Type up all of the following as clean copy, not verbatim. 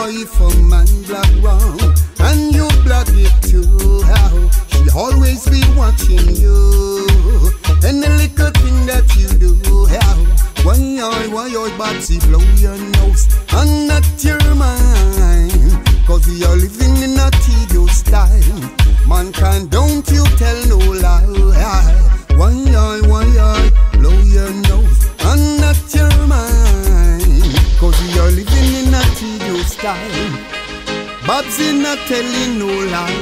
know if a man black wrong and you black it too, how she always be watching you. Any little thing that you do, how why your Babbzy blow your nose and not your mind? Cause we are living in a tedious time. Mankind, don't you tell no lie. Why blow your nose and not your mind? Cause we are living in a tedious time. Babbzy not telling no lie.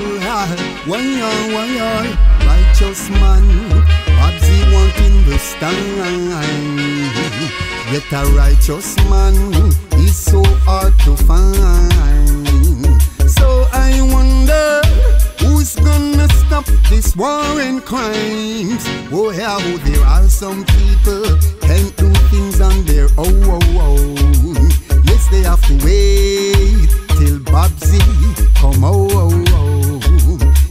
Why righteous man, Babbzy won't understand. Yet a righteous man is so hard to find. So I wonder who's gonna stop this war and crimes. Oh yeah, there are some people can't do things on their own. Yes, they have to wait till Babbzy come home.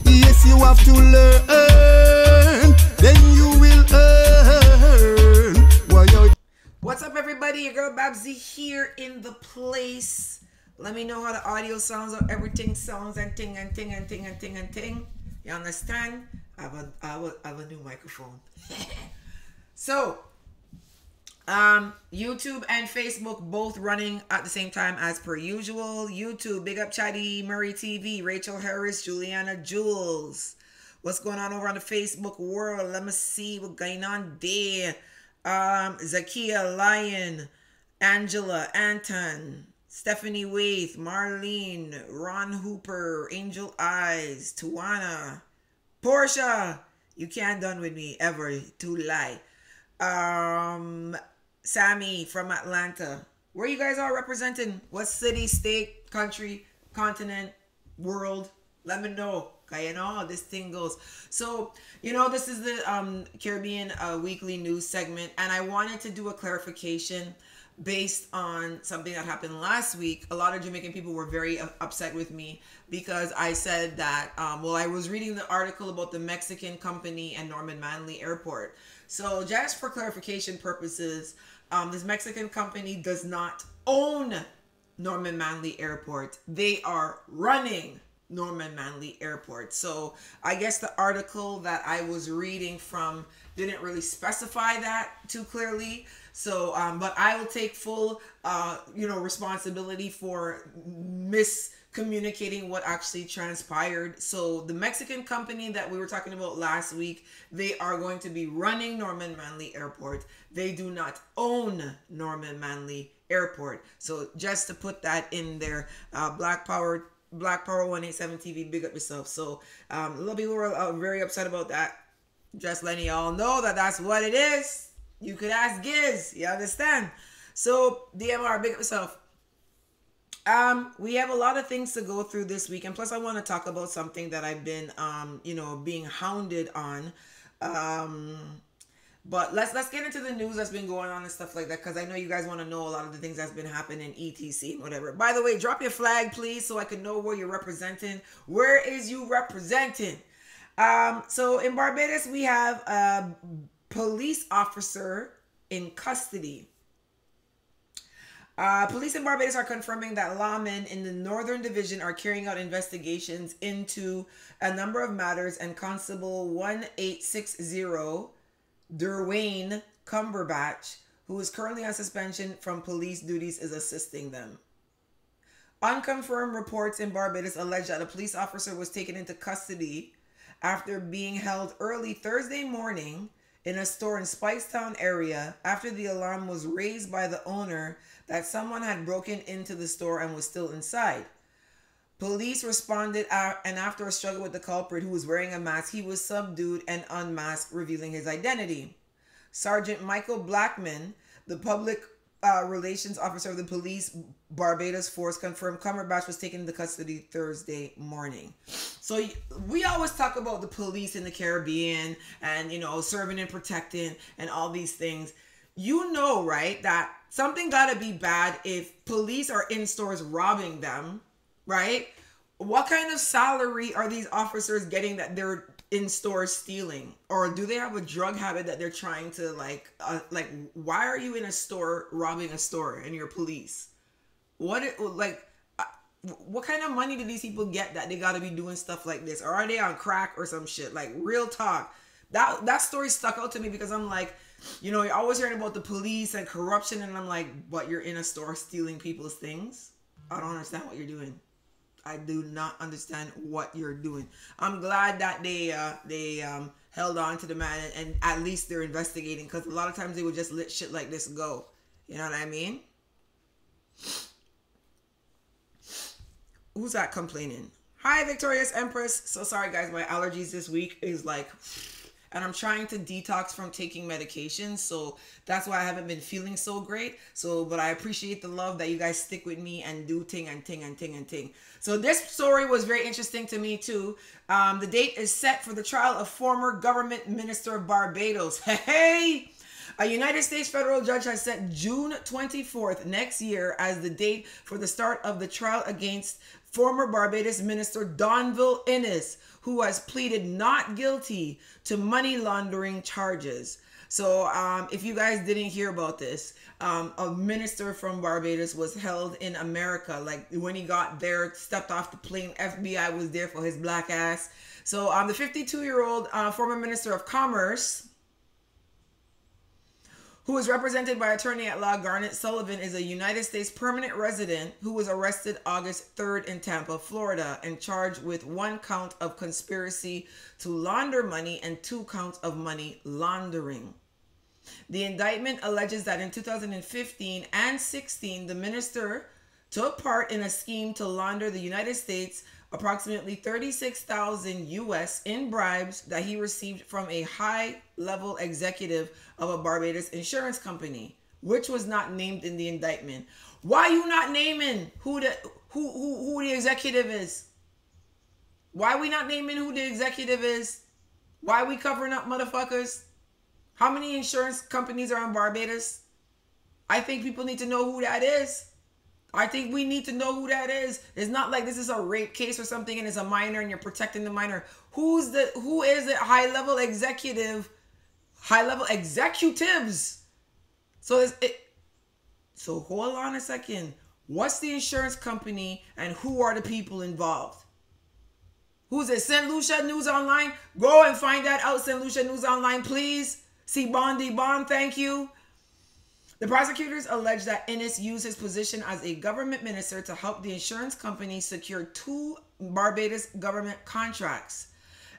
Yes, you have to learn, then you will earn. What's up, everybody? Your girl Babbzy here in the place. Let me know how the audio sounds, how everything sounds, and ting and ting and ting and ting and ting. You understand? I have a new microphone. So, YouTube and Facebook both running at the same time as per usual. YouTube, big up Chaddy Murray TV, Rachel Harris, Juliana Jules. What's going on over on the Facebook world? Let me see what's going on there. Zakia Lion, Angela Anton, Stephanie Waith, Marlene, Ron Hooper, Angel Eyes, Tuana, Portia, you can't done with me ever, to lie. Sammy from Atlanta. Where you guys are representing? What city, state, country, continent, world? Let me know. You know how this thing goes. So, you know, this is the Caribbean weekly news segment, and I wanted to do a clarification based on something that happened last week. A lot of Jamaican people were very upset with me because I said that, well, I was reading the article about the Mexican company and Norman Manley Airport. So just for clarification purposes, this Mexican company does not own Norman Manley Airport. They are running Norman Manley Airport. So I guess the article that I was reading from didn't really specify that too clearly. So, but I will take full, responsibility for miscommunicating what actually transpired. So the Mexican company that we were talking about last week, they are going to be running Norman Manley Airport. They do not own Norman Manley Airport. So just to put that in there, Black Power 187 TV, big up yourself. So a lot of people were very upset about that. Just letting y'all know that that's what it is. You could ask Giz, you understand? So DMR, big up yourself. We have a lot of things to go through this week, and plus I want to talk about something that I've been being hounded on. But let's get into the news that's been going on and stuff like that, because I know you guys want to know a lot of the things that's been happening, etc. and whatever. By the way, drop your flag, please, so I can know where you're representing. Where is you representing? So in Barbados, we have a police officer in custody. Police in Barbados are confirming that lawmen in the Northern Division are carrying out investigations into a number of matters, and Constable 1860 Derwayne Cumberbatch, who is currently on suspension from police duties, is assisting them. Unconfirmed reports in Barbados allege that a police officer was taken into custody after being held early Thursday morning in a store in Spicestown area after the alarm was raised by the owner that someone had broken into the store and was still inside. Police responded, and after a struggle with the culprit, who was wearing a mask, he was subdued and unmasked, revealing his identity. Sergeant Michael Blackman, the public relations officer of the police Barbados force, confirmed Cumberbatch was taken into custody Thursday morning. So we always talk about the police in the Caribbean and, serving and protecting and all these things. You know, right, that something got to be bad if police are in stores robbing them, right? What kind of salary are these officers getting that they're in stores stealing? Or do they have a drug habit that they're trying to why are you in a store robbing a store and you're police? what kind of money do these people get that they got to be doing stuff like this? Or are they on crack or some shit? Like, real talk. That story stuck out to me because I'm like, you know, you're always hearing about the police and corruption, and I'm like, but you're in a store stealing people's things? I don't understand what you're doing. I do not understand what you're doing. I'm glad that they held on to the man, and at least they're investigating, because a lot of times they would just let shit like this go. You know what I mean? Who's that complaining? Hi, Victorious Empress. So sorry, guys. My allergies this week is like... And I'm trying to detox from taking medication. So that's why I haven't been feeling so great. So, but I appreciate the love that you guys stick with me and do ting and ting and ting and ting. So this story was very interesting to me too. The date is set for the trial of former government minister of Barbados. Hey! A United States federal judge has set June 24th next year as the date for the start of the trial against former Barbados minister Donville Innes, who has pleaded not guilty to money laundering charges. So if you guys didn't hear about this, a minister from Barbados was held in America. Like, when he got there, stepped off the plane, FBI was there for his black ass. So the 52-year-old former minister of commerce, who is represented by attorney at law Garnet Sullivan, is a United States permanent resident who was arrested August 3rd in Tampa, Florida, and charged with 1 count of conspiracy to launder money and 2 counts of money laundering. The indictment alleges that in 2015 and 16, the minister took part in a scheme to launder the United States approximately $36,000 US in bribes that he received from a high-level executive of a Barbados insurance company, which was not named in the indictment. Why you not naming who the executive is? Why we not naming who the executive is? Why we covering up motherfuckers? How many insurance companies are in Barbados? I think people need to know who that is. I think we need to know who that is. It's not like this is a rape case or something and it's a minor and you're protecting the minor. Who is the high-level executives? So hold on a second. What's the insurance company and who are the people involved? Who's it? St. Lucia News Online? Go and find that out, St. Lucia News Online, please. See Bondi Bond, thank you. The prosecutors allege that Innes used his position as a government minister to help the insurance company secure 2 Barbados government contracts,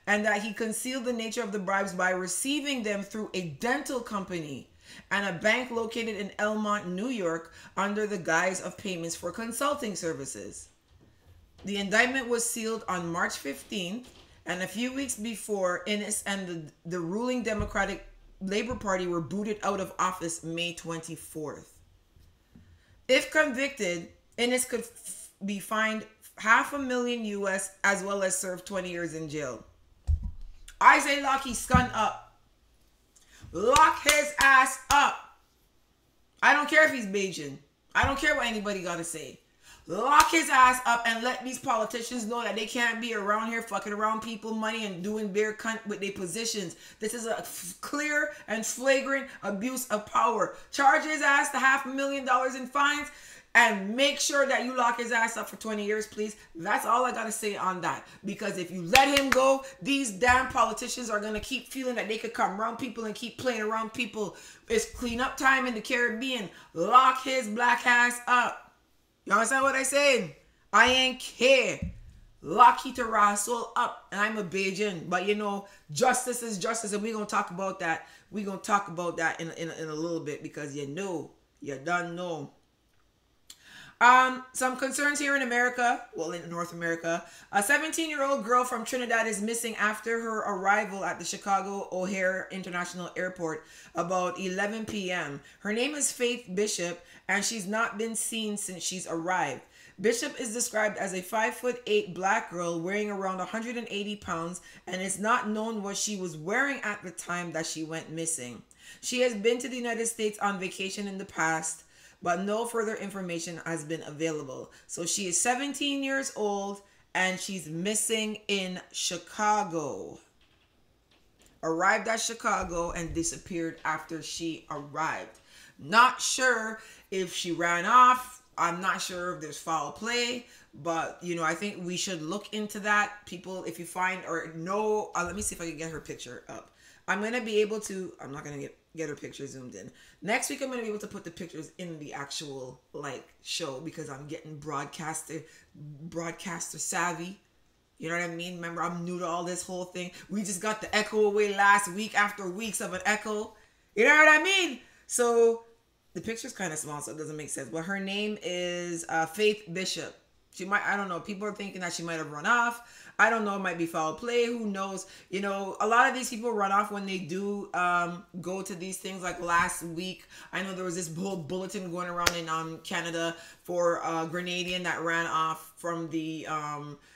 and that he concealed the nature of the bribes by receiving them through a dental company and a bank located in Elmont, New York, under the guise of payments for consulting services. The indictment was sealed on March 15th, and a few weeks before, Innes and the ruling Democratic Labor Party were booted out of office May 24th. If convicted, Innes could be fined $500,000 US as well as serve 20 years in jail. I say lock his scun up. Lock his ass up. I don't care if he's Bajan. I don't care what anybody got to say. Lock his ass up and let these politicians know that they can't be around here fucking around people money and doing bear cunt with their positions. This is a clear and flagrant abuse of power. Charge his ass to $500,000 in fines and make sure that you lock his ass up for 20 years, please. That's all I got to say on that. Because if you let him go, these damn politicians are going to keep feeling that they could come around people and keep playing around people. It's cleanup time in the Caribbean. Lock his black ass up. You understand what I saying? I ain't care. Lock it to Rasul up. And I'm a Bajan. But you know, justice is justice. And we're going to talk about that. We're going to talk about that in a little bit. Because you know. You done know. Some concerns here in America. Well, in North America. A 17-year-old girl from Trinidad is missing after her arrival at the Chicago O'Hare International Airport about 11 p.m. Her name is Faith Bishop, and she's not been seen since she's arrived. Bishop is described as a 5'8" black girl weighing around 180 pounds, and it's not known what she was wearing at the time that she went missing. She has been to the United States on vacation in the past, but no further information has been available. So she is 17 years old and she's missing in Chicago. Arrived at Chicago and disappeared after she arrived. Not sure if she ran off I'm not sure if there's foul play, but you know, I think we should look into that. People, if you find or know, let me see if I can get her picture up. I'm gonna be able to. I'm not gonna get her picture zoomed in. Next week, I'm gonna be able to put the pictures in the actual like show because I'm getting broadcaster savvy. You know what I mean? Remember, I'm new to all this whole thing. We just got the echo away last week after weeks of an echo. You know what I mean? So the picture's kind of small, so it doesn't make sense. But her name is Faith Bishop. She might, I don't know. People are thinking that she might have run off. I don't know. It might be foul play. Who knows? You know, a lot of these people run off when they do go to these things. Like last week, I know there was this whole bulletin going around in Canada for a Grenadian that ran off from the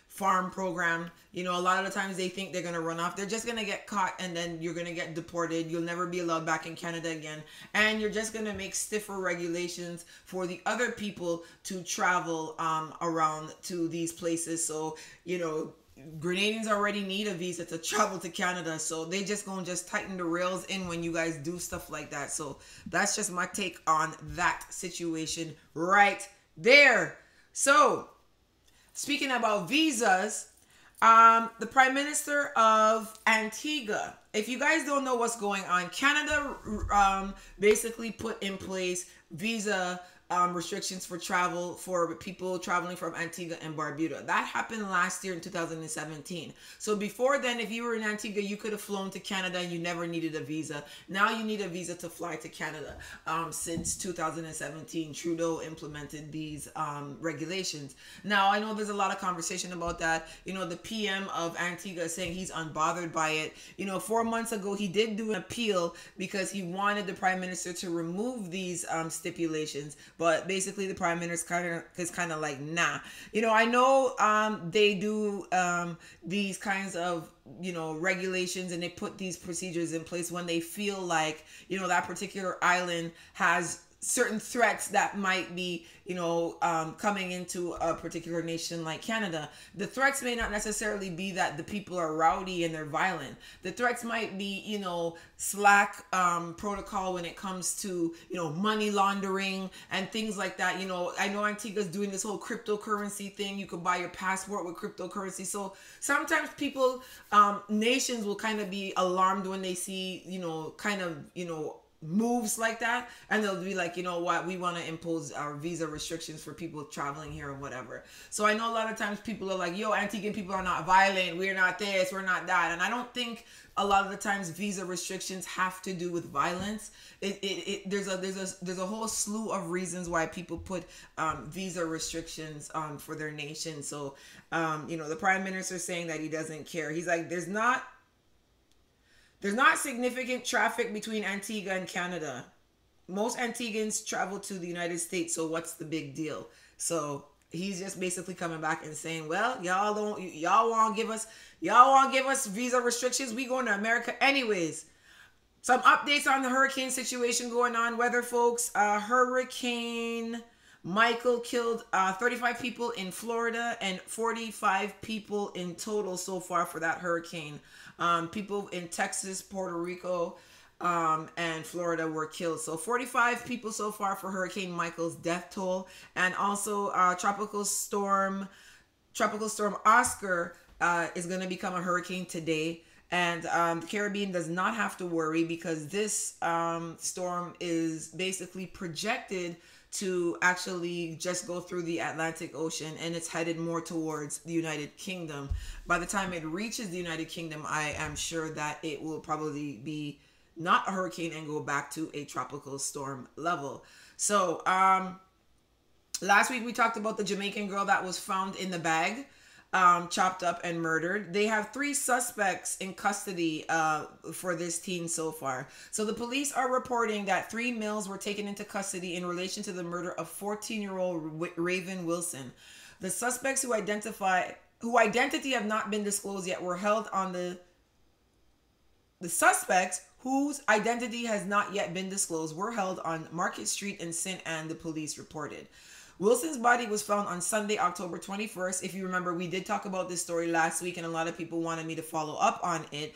farm program. You know, a lot of the times they think they're going to run off. They're just going to get caught and then you're going to get deported. You'll never be allowed back in Canada again. And you're just going to make stiffer regulations for the other people to travel around to these places. So, you know, Grenadians already need a visa to travel to Canada. So they just going to just tighten the rails in when you guys do stuff like that. So that's just my take on that situation right there. So speaking about visas, the Prime Minister of Antigua, if you guys don't know what's going on, Canada basically put in place visa restrictions for travel for people traveling from Antigua and Barbuda. That happened last year in 2017. So before then, if you were in Antigua, you could have flown to Canada and you never needed a visa. Now you need a visa to fly to Canada. Since 2017, Trudeau implemented these regulations. Now, I know there's a lot of conversation about that. You know, the PM of Antigua is saying he's unbothered by it. You know, 4 months ago, he did do an appeal because he wanted the Prime Minister to remove these stipulations. But basically, the Prime Minister is kind of like, nah. You know, I know they do these kinds of, you know, regulations and they put these procedures in place when they feel like, you know, that particular island has certain threats that might be, you know, coming into a particular nation like Canada. The threats may not necessarily be that the people are rowdy and they're violent. The threats might be, you know, slack protocol when it comes to, you know, money laundering and things like that. You know, I know Antigua's doing this whole cryptocurrency thing. You could buy your passport with cryptocurrency. So sometimes people, nations will kind of be alarmed when they see, you know, kind of, you know, moves like that, and they'll be like, you know what, we want to impose our visa restrictions for people traveling here or whatever. So I know a lot of times people are like, yo, Antiguan people are not violent, we're not this, we're not that. And I don't think a lot of the times visa restrictions have to do with violence. There's a whole slew of reasons why people put visa restrictions for their nation. So you know, the Prime Minister is saying that he doesn't care. He's like, there's not significant traffic between Antigua and Canada. Most Antiguans travel to the United States, so what's the big deal? So he's just basically coming back and saying, well, y'all won't give us visa restrictions. We going to America anyways. Some updates on the hurricane situation going on. Weather folks, Hurricane Michael killed 35 people in Florida and 45 people in total so far for that hurricane. People in Texas, Puerto Rico, and Florida were killed. So 45 people so far for Hurricane Michael's death toll. And also Tropical Storm Oscar is going to become a hurricane today. And the Caribbean does not have to worry because this storm is basically projected to actually just go through the Atlantic Ocean, and it's headed more towards the United Kingdom. By the time it reaches the United Kingdom, I am sure that it will probably be not a hurricane and go back to a tropical storm level. So last week we talked about the Jamaican girl that was found in the bag, chopped up and murdered. They have 3 suspects in custody for this teen so far. So the police are reporting that 3 males were taken into custody in relation to the murder of 14-year-old Raven Wilson. The suspects whose identity have not been disclosed yet were held on the suspects whose identity has not yet been disclosed were held on Market Street in St. Anne, the police reported. Wilson's body was found on Sunday, October 21st. If you remember, we did talk about this story last week, and a lot of people wanted me to follow up on it.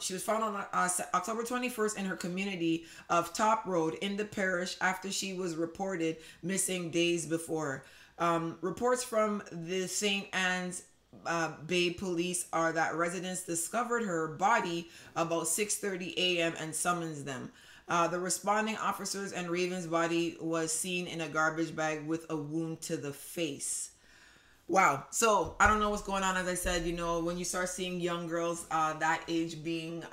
She was found on October 21st in her community of Top Road in the parish after she was reported missing days before. Reports from the St. Anne's Bay police are that residents discovered her body about 6:30 a.m. and summons them. The responding officers and Raven's body was seen in a garbage bag with a wound to the face. Wow. So I don't know what's going on. As I said, when you start seeing young girls that age being,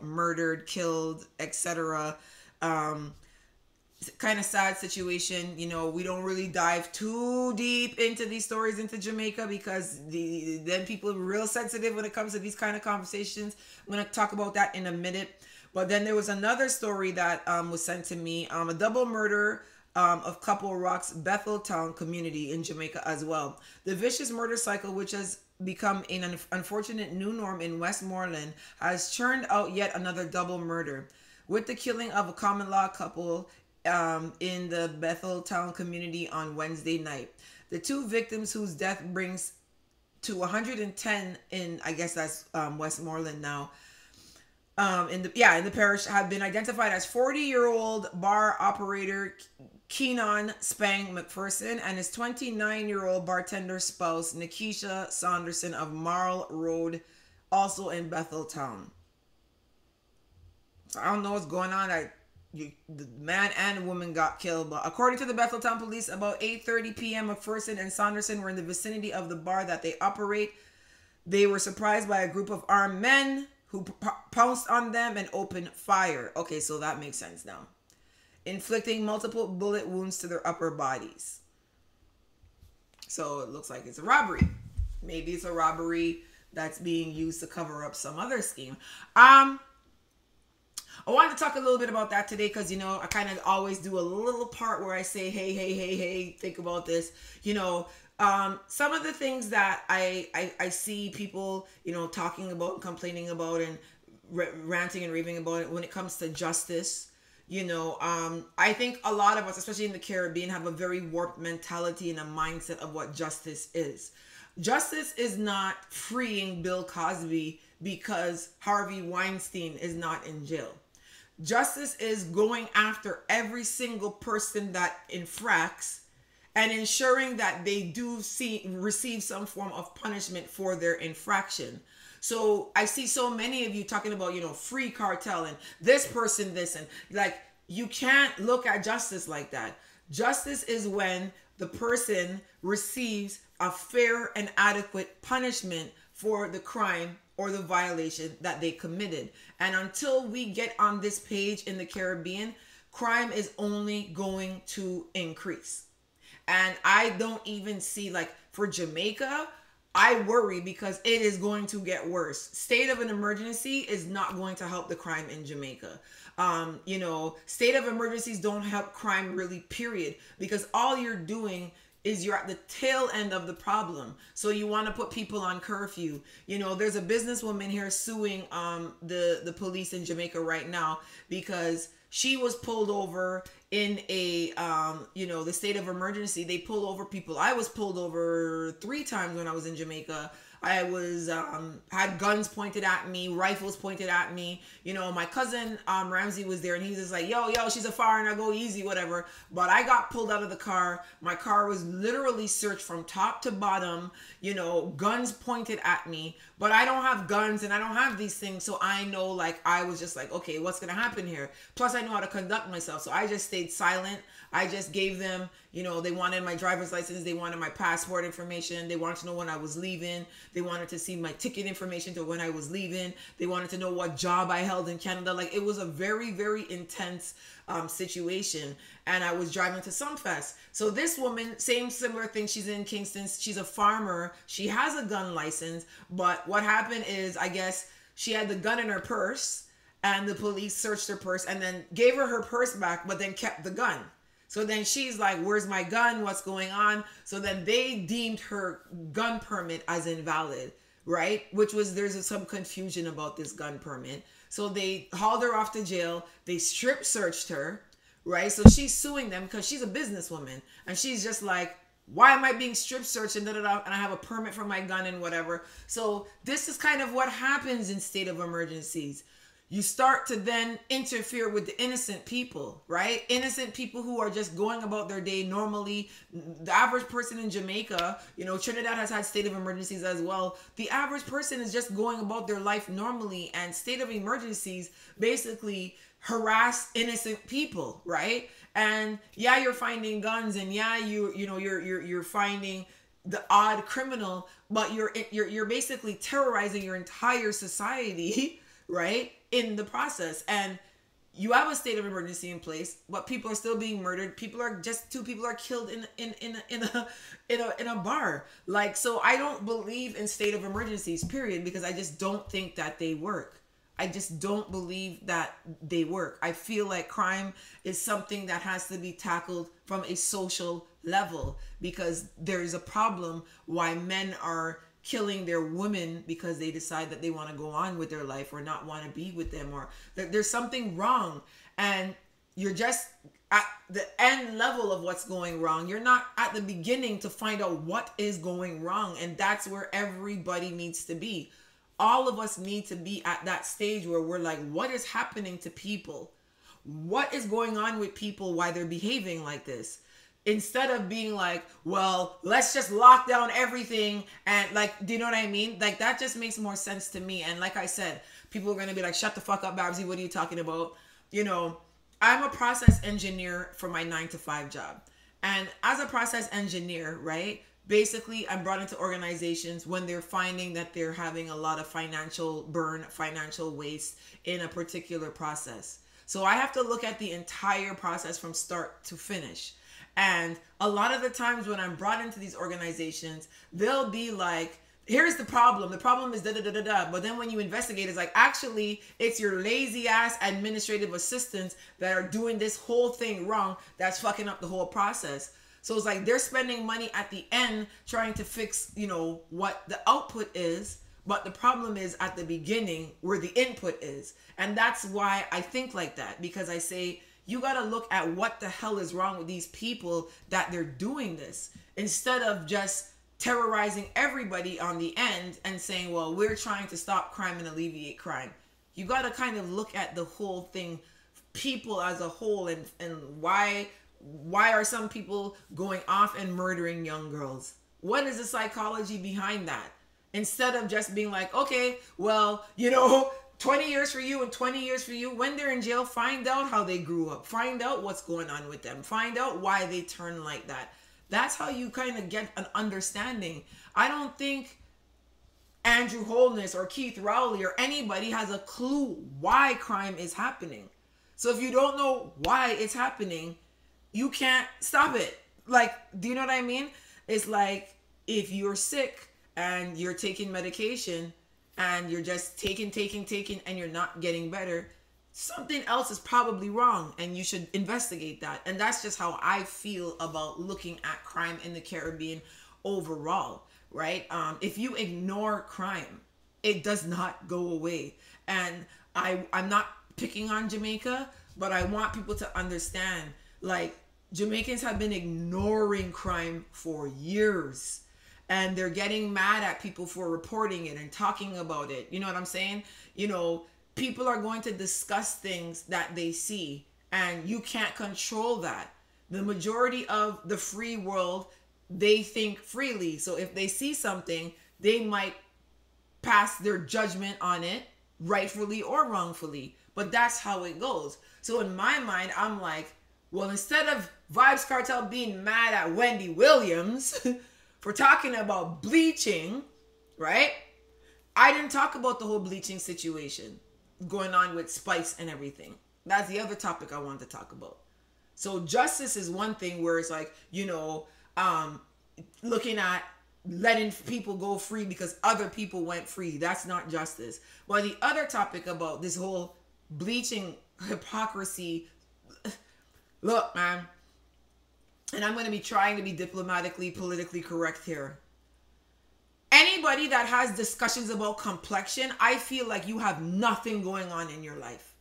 murdered, killed, etc., kind of sad situation. We don't really dive too deep into these stories into Jamaica because then people are real sensitive when it comes to these kind of conversations. I'm going to talk about that in a minute. But then there was another story that was sent to me, a double murder of Couple Rock's Betheltown community in Jamaica as well. The vicious murder cycle, which has become an unfortunate new norm in Westmoreland, has churned out yet another double murder, with the killing of a common law couple in the Betheltown community on Wednesday night. The two victims, whose death brings to 110 in, I guess that's Westmoreland now, in the parish, have been identified as 40-year-old bar operator Keenan Spang McPherson and his 29-year-old bartender spouse Nikisha Saunderson of Marl Road, also in Betheltown. So I don't know what's going on. The man and woman got killed, but according to the Betheltown police, about 8:30 p.m. McPherson and Saunderson were in the vicinity of the bar that they operate. They were surprised by a group of armed men who pounced on them and opened fire. Okay, so that makes sense now. Inflicting multiple bullet wounds to their upper bodies. So it looks like it's a robbery. Maybe it's a robbery that's being used to cover up some other scheme. I wanted to talk a little bit about that today because, I kind of always do a little part where I say, hey, think about this. Some of the things that I see people, talking about and complaining about and ranting and raving about it when it comes to justice. I think a lot of us, especially in the Caribbean, have a very warped mentality and a mindset of what justice is. Justice is not freeing Bill Cosby because Harvey Weinstein is not in jail. Justice is going after every single person that infracts and ensuring that they do receive some form of punishment for their infraction. So I see so many of you talking about, free cartel and this person, this, and you can't look at justice like that. Justice is when the person receives a fair and adequate punishment for the crime or the violation that they committed. And until we get on this page in the Caribbean, crime is only going to increase. And I don't even see, for Jamaica, I worry because it is going to get worse. State of an emergency is not going to help the crime in Jamaica. State of emergencies don't help crime really, period. Because all you're doing is you're at the tail end of the problem. So you want to put people on curfew. There's a businesswoman here suing the police in Jamaica right now because she was pulled over in a, the state of emergency. They pull over people. I was pulled over 3 times when I was in Jamaica. I was, had guns pointed at me, rifles pointed at me. My cousin, Ramsey, was there and he was just like, yo, she's a foreigner, go easy, whatever. But I got pulled out of the car. My car was literally searched from top to bottom, guns pointed at me. But I don't have guns and I don't have these things. So I know, I was just like, okay, what's going to happen here? Plus, I know how to conduct myself. So I just stayed silent. I just gave them, they wanted my driver's license. They wanted my passport information. They wanted to know when I was leaving. They wanted to see my ticket information to when I was leaving. They wanted to know what job I held in Canada. It was a very, very intense situation. And I was driving to Sumfest. So this woman, similar thing. She's in Kingston. She's a farmer. She has a gun license. But what happened is, I guess she had the gun in her purse and the police searched her purse and then gave her purse back, but then kept the gun. So then she's like, where's my gun? What's going on? So then they deemed her gun permit as invalid, right? There's some confusion about this gun permit. So they hauled her off to jail. They strip searched her, right? So she's suing them because she's a businesswoman, and she's just like, why am I being strip searched and and I have a permit for my gun and whatever. So this is kind of what happens in state of emergencies. You start to then interfere with the innocent people, right? Innocent people who are just going about their day normally. The average person in Jamaica, you know, Trinidad has had state of emergencies as well. The average person is just going about their life normally, and state of emergencies basically harass innocent people, right? And yeah, you're finding guns, and yeah, you're finding the odd criminal, but you're basically terrorizing your entire society, right? In the process. And you have a state of emergency in place, but people are still being murdered. Two people are killed in a bar. Like, so I don't believe in state of emergencies, period, because I just don't think that they work. I just don't believe that they work. I feel like crime is something that has to be tackled from a social level, because there is a problem why men are killing their women because they decide that they want to go on with their life or not want to be with them, or there's something wrong, and you're just at the end level of what's going wrong. You're not at the beginning to find out what is going wrong, and that's where everybody needs to be. All of us need to be at that stage where we're like, what is happening to people? What is going on with people? Why they're behaving like this? Instead of being like, well, let's just lock down everything. And like, do you know what I mean? Like, that just makes more sense to me. And like I said, people are going to be like, shut the fuck up, Babbzy. What are you talking about? You know, I'm a process engineer for my 9-to-5 job. And as a process engineer, right? Basically, I'm brought into organizations when they're finding that they're having a lot of financial burn, financial waste in a particular process. So I have to look at the entire process from start to finish. And a lot of the times when I'm brought into these organizations, they'll be like, here's the problem. The problem is da-da-da-da-da. But then when you investigate, it's like, actually, it's your lazy ass administrative assistants that are doing this whole thing wrong that's fucking up the whole process. So it's like they're spending money at the end trying to fix, you know, what the output is. But the problem is at the beginning where the input is. And that's why I think like that, because I say, you got to look at what the hell is wrong with these people that they're doing this, instead of just terrorizing everybody on the end and saying, well, we're trying to stop crime and alleviate crime. You got to kind of look at the whole thing, people as a whole, and why are some people going off and murdering young girls? What is the psychology behind that? Instead of just being like, okay, well, you know, 20 years for you and 20 years for you. When they're in jail, find out how they grew up. Find out what's going on with them. Find out why they turn like that. That's how you kind of get an understanding. I don't think Andrew Holness or Keith Rowley or anybody has a clue why crime is happening. So if you don't know why it's happening, you can't stop it. Like, do you know what I mean? It's like if you're sick and you're taking medication and you're just taking, and you're not getting better, something else is probably wrong, and you should investigate that. And that's just how I feel about looking at crime in the Caribbean overall, right? If you ignore crime, it does not go away. And I'm not picking on Jamaica, but I want people to understand, like, Jamaicans have been ignoring crime for years. And they're getting mad at people for reporting it and talking about it. You know what I'm saying? You know, people are going to discuss things that they see, and you can't control that. The majority of the free world, they think freely. So if they see something, they might pass their judgment on it, rightfully or wrongfully. But that's how it goes. So in my mind, I'm like, well, instead of Vybz Kartel being mad at Wendy Williams for talking about bleaching, right? I didn't talk about the whole bleaching situation going on with Spice and everything. That's the other topic I wanted to talk about. So justice is one thing where it's like, you know, looking at letting people go free because other people went free. That's not justice. But the other topic about this whole bleaching hypocrisy, look, man, and I'm going to be trying to be diplomatically, politically correct here. Anybody that has discussions about complexion, I feel like you have nothing going on in your life.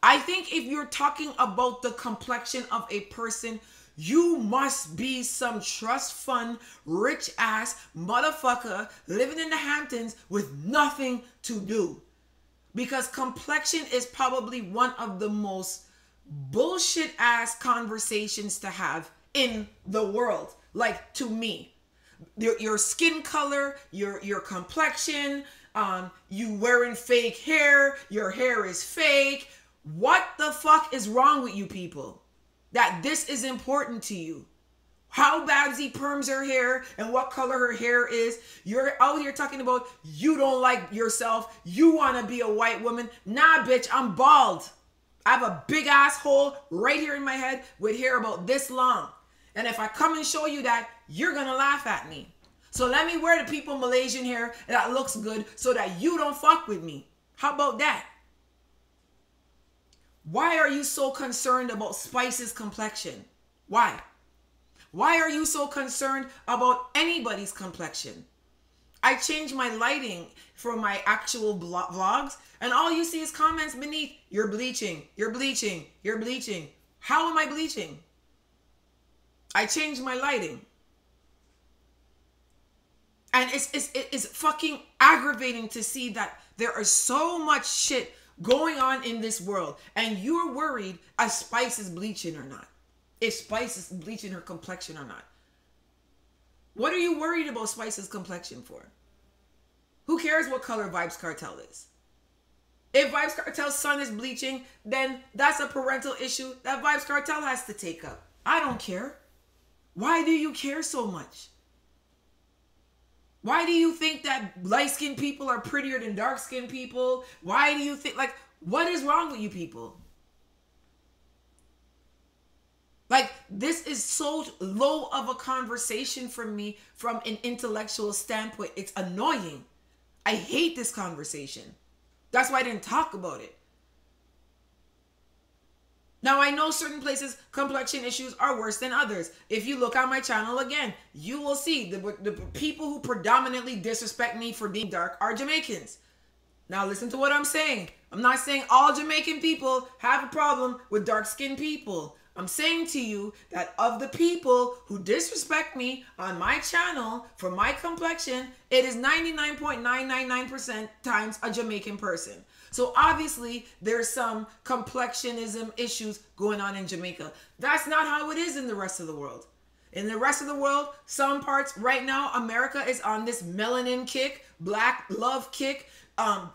I think if you're talking about the complexion of a person, you must be some trust fund, rich ass motherfucker living in the Hamptons with nothing to do. Because complexion is probably one of the most bullshit ass conversations to have in the world. Like, to me, your skin color, your complexion, you wearing fake hair, your hair is fake. What the fuck is wrong with you people that this is important to you? How Babbzy perms her hair and what color her hair is. You're out here talking about you don't like yourself. You want to be a white woman. Nah, bitch, I'm bald. I have a big asshole right here in my head with hair about this long. And if I come and show you that, you're going to laugh at me. So let me wear the people Malaysian hair that looks good so that you don't fuck with me. How about that? Why are you so concerned about Spice's complexion? Why? Why are you so concerned about anybody's complexion? I changed my lighting for my actual vlogs, and all you see is comments beneath. You're bleaching, you're bleaching, you're bleaching. How am I bleaching? I changed my lighting. And it's fucking aggravating to see that there is so much shit going on in this world, and you're worried if Spice is bleaching or not. If Spice is bleaching her complexion or not. What are you worried about Spice's complexion for? Who cares what color Vybz Kartel is? If Vybz Kartel's son is bleaching, then that's a parental issue that Vybz Kartel has to take up. I don't care. Why do you care so much? Why do you think that light-skinned people are prettier than dark-skinned people? Why do you think, like, what is wrong with you people? Like, this is so low of a conversation for me from an intellectual standpoint. It's annoying. I hate this conversation. That's why I didn't talk about it. Now, I know certain places complexion issues are worse than others. If you look on my channel again, you will see the people who predominantly disrespect me for being dark are Jamaicans. Now, listen to what I'm saying. I'm not saying all Jamaican people have a problem with dark-skinned people. I'm saying to you that of the people who disrespect me on my channel for my complexion, it is 99.999% times a Jamaican person. So obviously there's some complexionism issues going on in Jamaica. That's not how it is in the rest of the world. In the rest of the world, some parts right now, America is on this melanin kick, black love kick,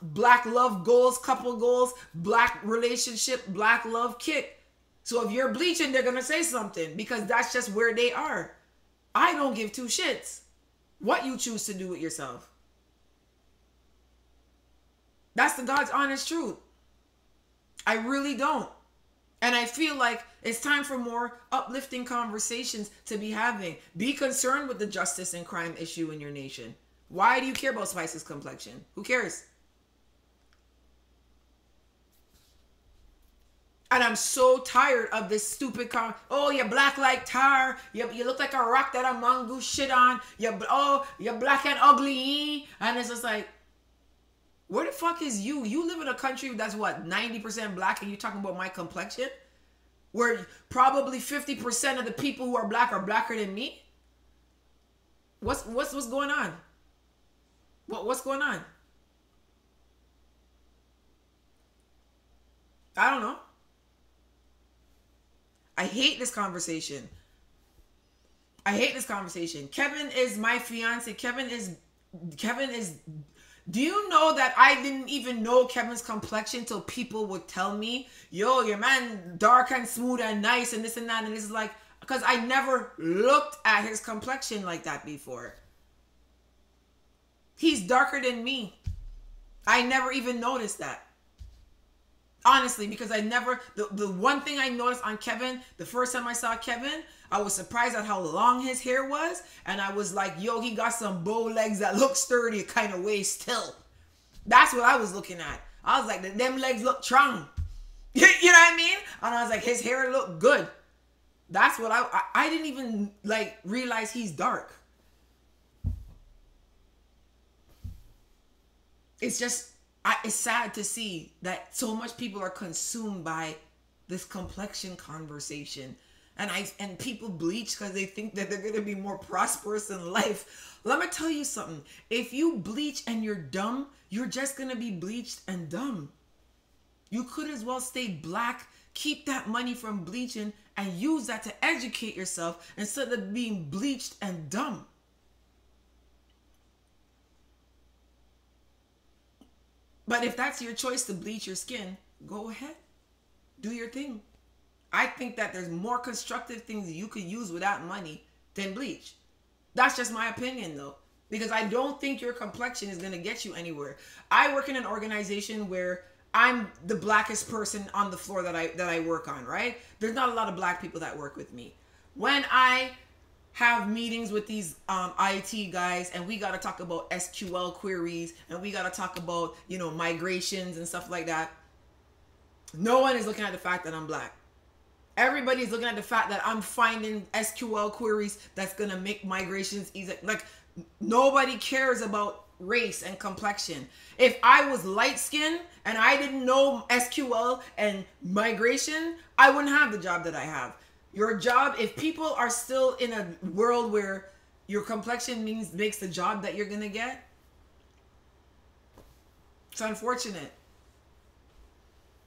black love goals, couple goals, black relationship, black love kick. So if you're bleaching, they're going to say something because that's just where they are. I don't give two shits what you choose to do with yourself. That's the God's honest truth. I really don't. And I feel like it's time for more uplifting conversations to be having. Be concerned with the justice and crime issue in your nation. Why do you care about Spice's complexion? Who cares? And I'm so tired of this stupid oh, you're black like tar. You look like a rock that a mongoose shit on. You're black and ugly. And it's just like, where the fuck is you? You live in a country that's what, 90% black, and you're talking about my complexion? Where probably 50% of the people who are blacker than me? What's going on? What's going on? I don't know. I hate this conversation. I hate this conversation. Kevin is my fiance. Kevin is, do you know that I didn't even know Kevin's complexion till people would tell me, yo, your man dark and smooth and nice and this and that. And this is like, because I never looked at his complexion like that before. He's darker than me. I never even noticed that. Honestly, because I never, the one thing I noticed on Kevin, the first time I saw Kevin, I was surprised at how long his hair was. And I was like, yo, he got some bow legs that look sturdy kind of way still. That's what I was looking at. I was like, them legs look strong. You know what I mean? And I was like, his hair looked good. That's what I didn't even like realize he's dark. It's just, It's sad to see that so much people are consumed by this complexion conversation. And people bleach because they think that they're going to be more prosperous in life. Let me tell you something. If you bleach and you're dumb, you're just going to be bleached and dumb. You could as well stay black, keep that money from bleaching, and use that to educate yourself instead of being bleached and dumb. But if that's your choice to bleach your skin, go ahead. Do your thing. I think that there's more constructive things you could use with that money than bleach. That's just my opinion though. Because I don't think your complexion is going to get you anywhere. I work in an organization where I'm the blackest person on the floor that I work on, right? There's not a lot of black people that work with me. When I have meetings with these IT guys and we got to talk about SQL queries and we got to talk about, migrations and stuff like that, no one is looking at the fact that I'm black. Everybody's looking at the fact that I'm finding SQL queries that's going to make migrations easy. Like, nobody cares about race and complexion. If I was light skinned and I didn't know SQL and migration, I wouldn't have the job that I have. Your job, if people are still in a world where your complexion makes the job that you're going to get, it's unfortunate.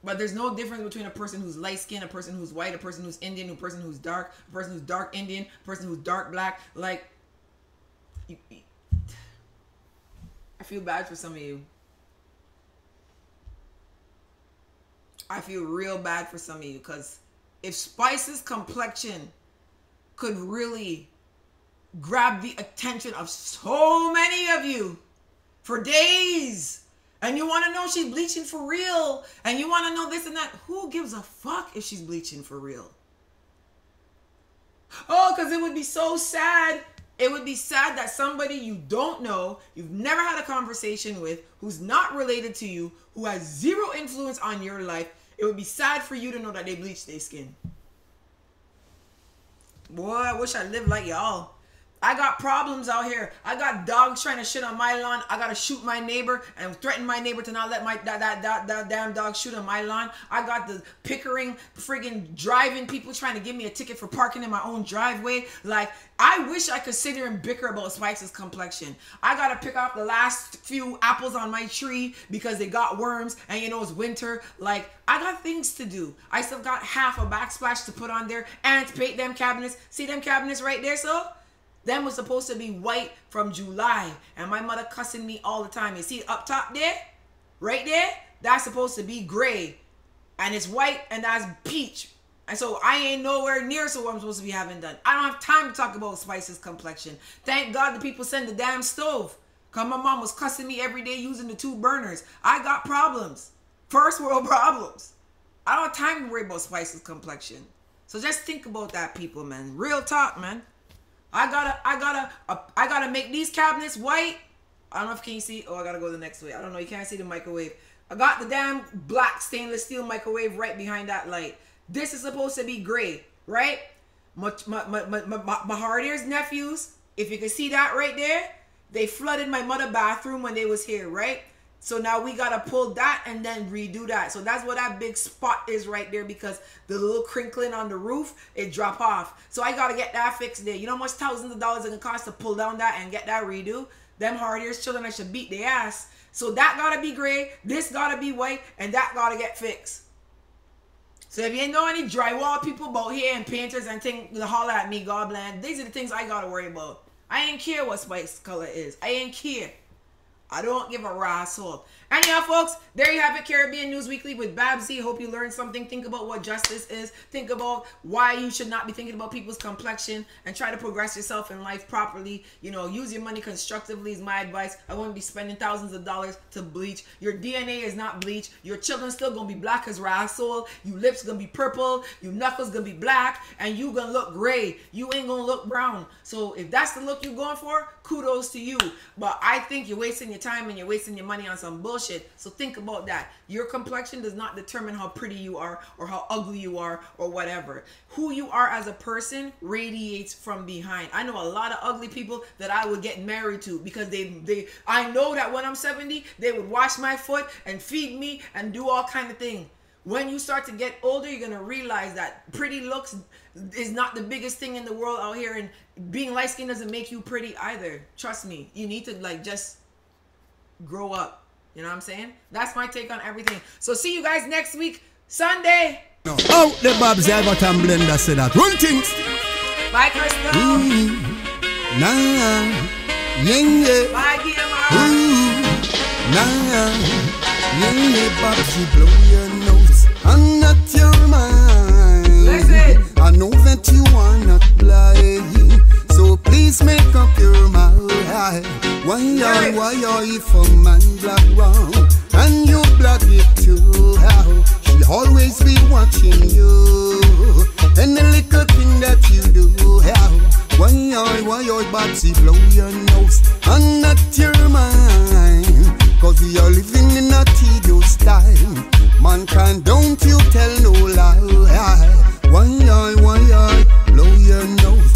But there's no difference between a person who's light skinned, a person who's white, a person who's Indian, a person who's dark, a person who's dark Indian, a person who's dark black. Like, I feel bad for some of you. I feel real bad for some of you because if Spice's complexion could really grab the attention of so many of you for days, and you want to know she's bleaching for real, and you want to know this and that, who gives a fuck if she's bleaching for real? Oh, because it would be so sad. It would be sad that somebody you don't know, you've never had a conversation with, who's not related to you, who has zero influence on your life, it would be sad for you to know that they bleach their skin. Boy, I wish I lived like y'all. I got problems out here. I got dogs trying to shit on my lawn. I gotta shoot my neighbor and threaten my neighbor to not let that damn dog shoot on my lawn. I got the Pickering friggin' driving people trying to give me a ticket for parking in my own driveway. Like, I wish I could sit here and bicker about Spice's complexion. I gotta pick off the last few apples on my tree because they got worms and it's winter. Like, I got things to do. I still got half a backsplash to put on there and to paint them cabinets. See them cabinets right there, so? Them was supposed to be white from July. And my mother cussing me all the time. You see up top there? Right there? That's supposed to be gray. And it's white and that's peach. And so I ain't nowhere near so what I'm supposed to be having done. I don't have time to talk about Spice's complexion. Thank God the people send the damn stove. Because my mom was cussing me every day using the 2 burners. I got problems. First world problems. I don't have time to worry about Spice's complexion. So just think about that, people, man. Real talk, man. I gotta make these cabinets white. I don't know if can you see. Oh, I gotta go the next way. I don't know. You can't see the microwave. I got the damn black stainless steel microwave right behind that light. This is supposed to be gray, right? My hard ears nephews, if you can see that right there, they flooded my mother bathroom when they was here, right? So now we gotta pull that and then redo that. So that's what that big spot is right there because the little crinkling on the roof, it drop off. So I gotta get that fixed there. You know how much thousands of dollars it can cost to pull down that and get that redo? Them hard ears children that should beat their ass. So that gotta be gray, this gotta be white, and that gotta get fixed. So if you ain't know any drywall people about here and painters and things to holler at me, God bless, these are the things I gotta worry about. I ain't care what Spice color is. I ain't care. I don't give a rascal. Anyhow, folks, there you have it. Caribbean News Weekly with Babbzy. Hope you learned something. Think about what justice is. Think about why you should not be thinking about people's complexion and try to progress yourself in life properly. Use your money constructively is my advice. I wouldn't be spending thousands of dollars to bleach. Your DNA is not bleach. Your children still gonna be black as rascal. Your lips gonna be purple. Your knuckles gonna be black. And you gonna look gray. You ain't gonna look brown. So if that's the look you're going for, kudos to you. But I think you're wasting your your time and you're wasting your money on some bullshit. So think about that. Your complexion does not determine how pretty you are or how ugly you are or whatever. Who you are as a person radiates from behind. I know a lot of ugly people that I would get married to because I know that when I'm 70, they would wash my foot and feed me and do all kind of things. When you start to get older, you're going to realize that pretty looks is not the biggest thing in the world out here, and being light skinned doesn't make you pretty either. Trust me. You need to like just grow up. You know what I'm saying? That's my take on everything. So see you guys next week, Sunday. No. Oh, the Babbzy, I got a blender say that. Run things. Bye, Crystal. Nah, yeah. Bye, DMR. Nah, yeah, Babbzy, blow your nose. I'm not your mind. Listen. I know that you are not blind, so please make up your mind. Why are if a man black wrong and you black it too? She always be watching you, and the little thing that you do. Why Babbzy, blow your nose? I'm not your mind, 'cause we are living in a tedious time. Mankind, don't you tell no lie. Why blow your nose?